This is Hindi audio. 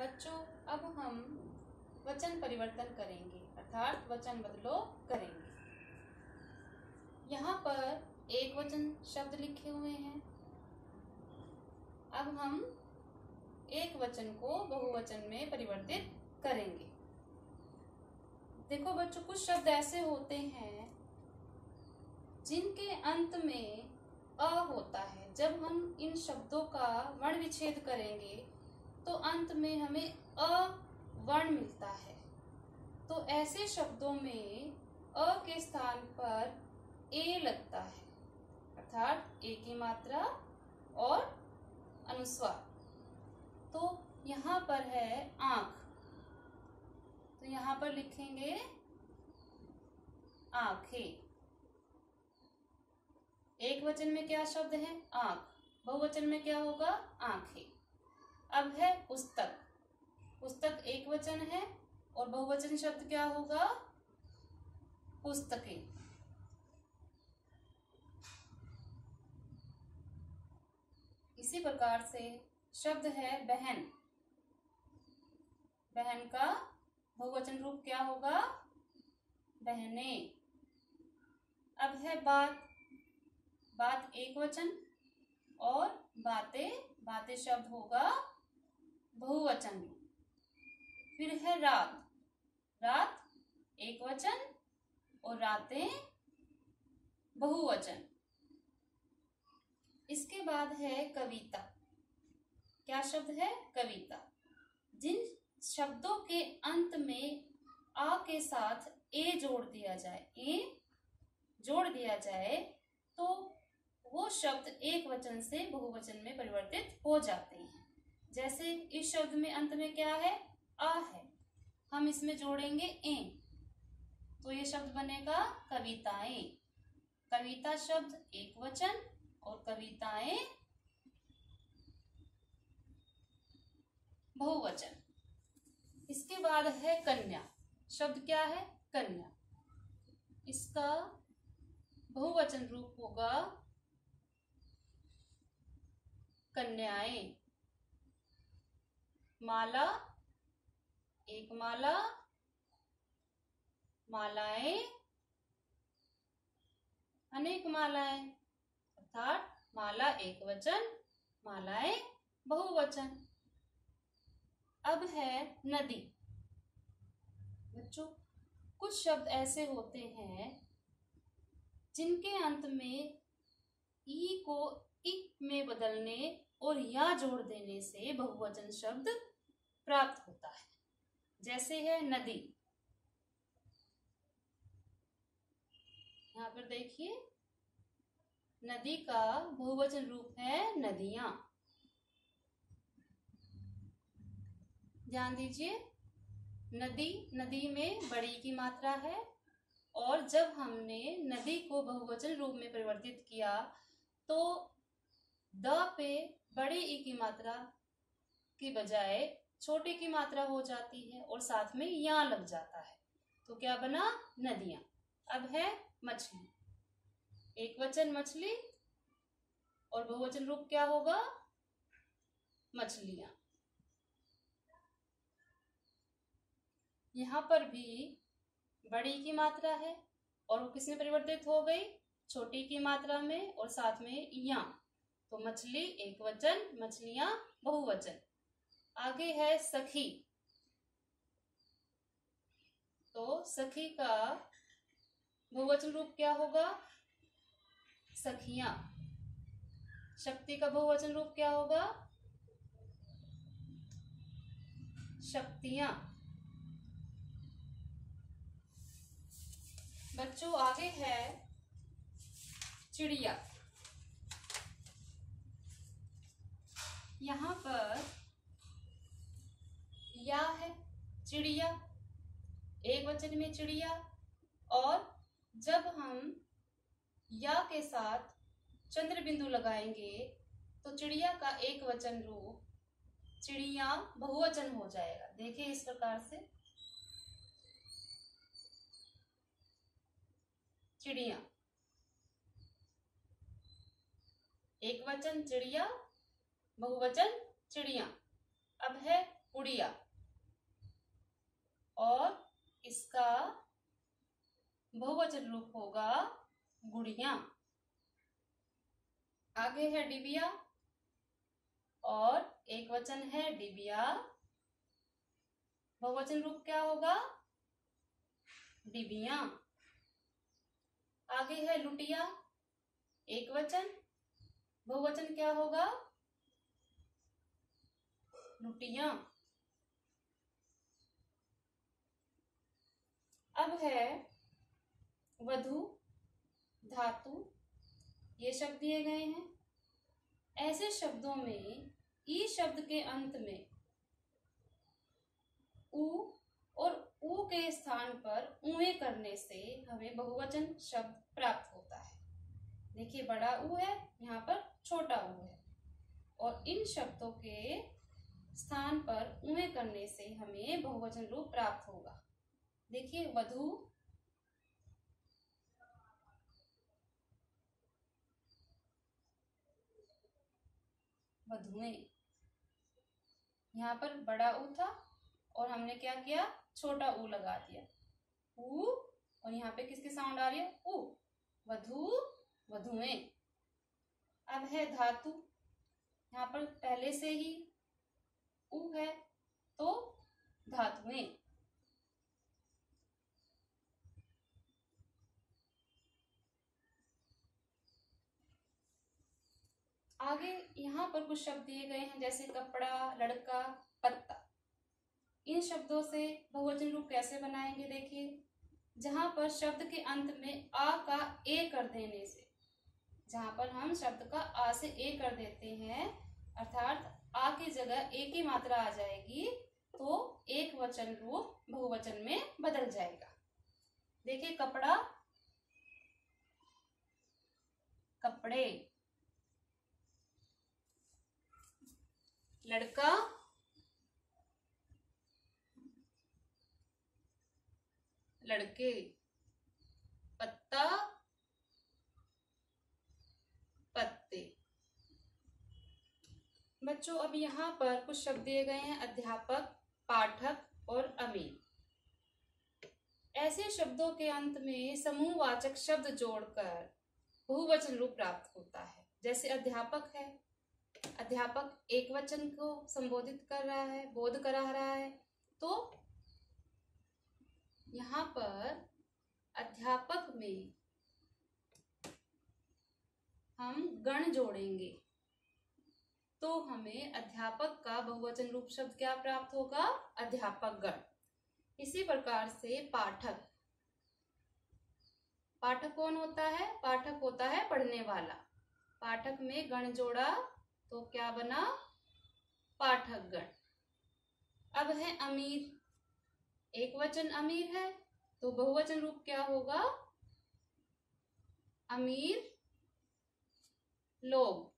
बच्चों, अब हम वचन परिवर्तन करेंगे, अर्थात वचन बदलो करेंगे। यहाँ पर एक वचन शब्द लिखे हुए हैं। अब हम एक वचन को बहुवचन में परिवर्तित करेंगे। देखो बच्चों, कुछ शब्द ऐसे होते हैं जिनके अंत में अ होता है। जब हम इन शब्दों का वर्ण विच्छेद करेंगे तो अंत में हमें अ वर्ण मिलता है। तो ऐसे शब्दों में अ के स्थान पर ए लगता है, अर्थात ए की मात्रा और अनुस्वार। तो यहाँ पर है आंख, तो यहाँ पर लिखेंगे आंखें। एक वचन में क्या शब्द है? आंख। बहुवचन में क्या होगा? आंखें। अब है पुस्तक। पुस्तक एक वचन है और बहुवचन शब्द क्या होगा? पुस्तकें। इसी प्रकार से शब्द है बहन। बहन का बहुवचन रूप क्या होगा? बहनें। अब है बात। बात एक वचन और बातें, बातें शब्द होगा बहुवचन में। फिर है रात। रात एक वचन और रातें बहुवचन। इसके बाद है कविता। क्या शब्द है? कविता। जिन शब्दों के अंत में आ के साथ ए जोड़ दिया जाए, ए जोड़ दिया जाए, तो वो शब्द एक वचन से बहुवचन में परिवर्तित हो जाते हैं। जैसे इस शब्द में अंत में क्या है? आ है, हम इसमें जोड़ेंगे ए, तो ये शब्द बनेगा कविताएं। कविता शब्द एक वचन और कविताएं बहुवचन। इसके बाद है कन्या। शब्द क्या है? कन्या। इसका बहुवचन रूप होगा कन्याएं। माला एक माला, मालाएं अनेक मालाएं, अर्थात माला एक वचन, मालाएं बहुवचन। अब है नदी। बच्चों, कुछ शब्द ऐसे होते हैं जिनके अंत में ई को इक में बदलने और या जोड़ देने से बहुवचन शब्द प्राप्त होता है। जैसे है नदी। यहाँ पर देखिए, नदी का बहुवचन रूप है नदियां। ध्यान दीजिए, नदी, नदी में बड़ी की मात्रा है और जब हमने नदी को बहुवचन रूप में परिवर्तित किया तो द पे बड़े ई की मात्रा की बजाय छोटे की मात्रा हो जाती है और साथ में या लग जाता है, तो क्या बना? नदियां। अब है मछली। एक वचन मछली और बहुवचन रूप क्या होगा? मछलियां। यहाँ पर भी बड़ी की मात्रा है और वो किसमें परिवर्तित हो गई? छोटी की मात्रा में और साथ में या, तो मछली एक वचन, मछलियां बहुवचन। आगे है सखी। तो सखी का बहुवचन रूप क्या होगा? सखियां। शक्ति का बहुवचन रूप क्या होगा? शक्तियां। बच्चों, आगे है चिड़िया। यहाँ पर या है, चिड़िया एक वचन में चिड़िया, और जब हम या के साथ चंद्र बिंदु लगाएंगे तो चिड़िया का एक वचन रूप चिड़िया बहुवचन हो जाएगा। देखिए इस प्रकार से, चिड़िया एक वचन चिड़िया, बहुवचन चिड़िया। अब है गुड़िया, और इसका बहुवचन रूप होगा गुड़िया। आगे है डिबिया, और एक वचन है डिबिया, बहुवचन रूप क्या होगा? डिबिया। आगे है लुटिया, एक वचन, बहुवचन क्या होगा? लुटिया। अब है वधु, धातु, ये शब्द दिए गए हैं। ऐसे शब्दों में ई शब्द के अंत में उ और उ के स्थान पर उए करने से हमें बहुवचन शब्द प्राप्त होता है। देखिए, बड़ा उ है, यहाँ पर छोटा उ है, और इन शब्दों के स्थान पर उए करने से हमें बहुवचन रूप प्राप्त होगा। देखिए, वधु, वधुएं। यहाँ पर बड़ा उ था और हमने क्या किया? छोटा उ लगा दिया, उ, और यहाँ पे किसकी साउंड आ रही है? उ। वधु, वधुएं। अब है धातु, यहाँ पर पहले से ही उ है तो धातुएं। आगे यहाँ पर कुछ शब्द दिए गए हैं, जैसे कपड़ा, लड़का, पत्ता। इन शब्दों से बहुवचन रूप कैसे बनाएंगे? देखिए, जहां पर शब्द के अंत में आ का ए कर देने से, जहां पर हम शब्द का आ से ए कर देते हैं, अर्थात आ की जगह ए की मात्रा आ जाएगी, तो एक वचन रूप बहुवचन में बदल जाएगा। देखिए, कपड़ा, कपड़े, लड़का, लड़के, पत्ता, पत्ते। बच्चों, अब यहाँ पर कुछ शब्द दिए गए हैं, अध्यापक, पाठक और अमीर। ऐसे शब्दों के अंत में समूहवाचक शब्द जोड़कर बहुवचन रूप प्राप्त होता है। जैसे अध्यापक है, अध्यापक एक वचन को संबोधित कर रहा है, बोध करा रहा है, तो यहाँ पर अध्यापक में हम गण जोड़ेंगे तो हमें अध्यापक का बहुवचन रूप शब्द क्या प्राप्त होगा? अध्यापक गण। इसी प्रकार से पाठक, पाठक कौन होता है? पाठक होता है पढ़ने वाला। पाठक में गण जोड़ा तो क्या बना? पाठक गण। अब है अमीर, एक वचन अमीर है तो बहुवचन रूप क्या होगा? अमीर लोग।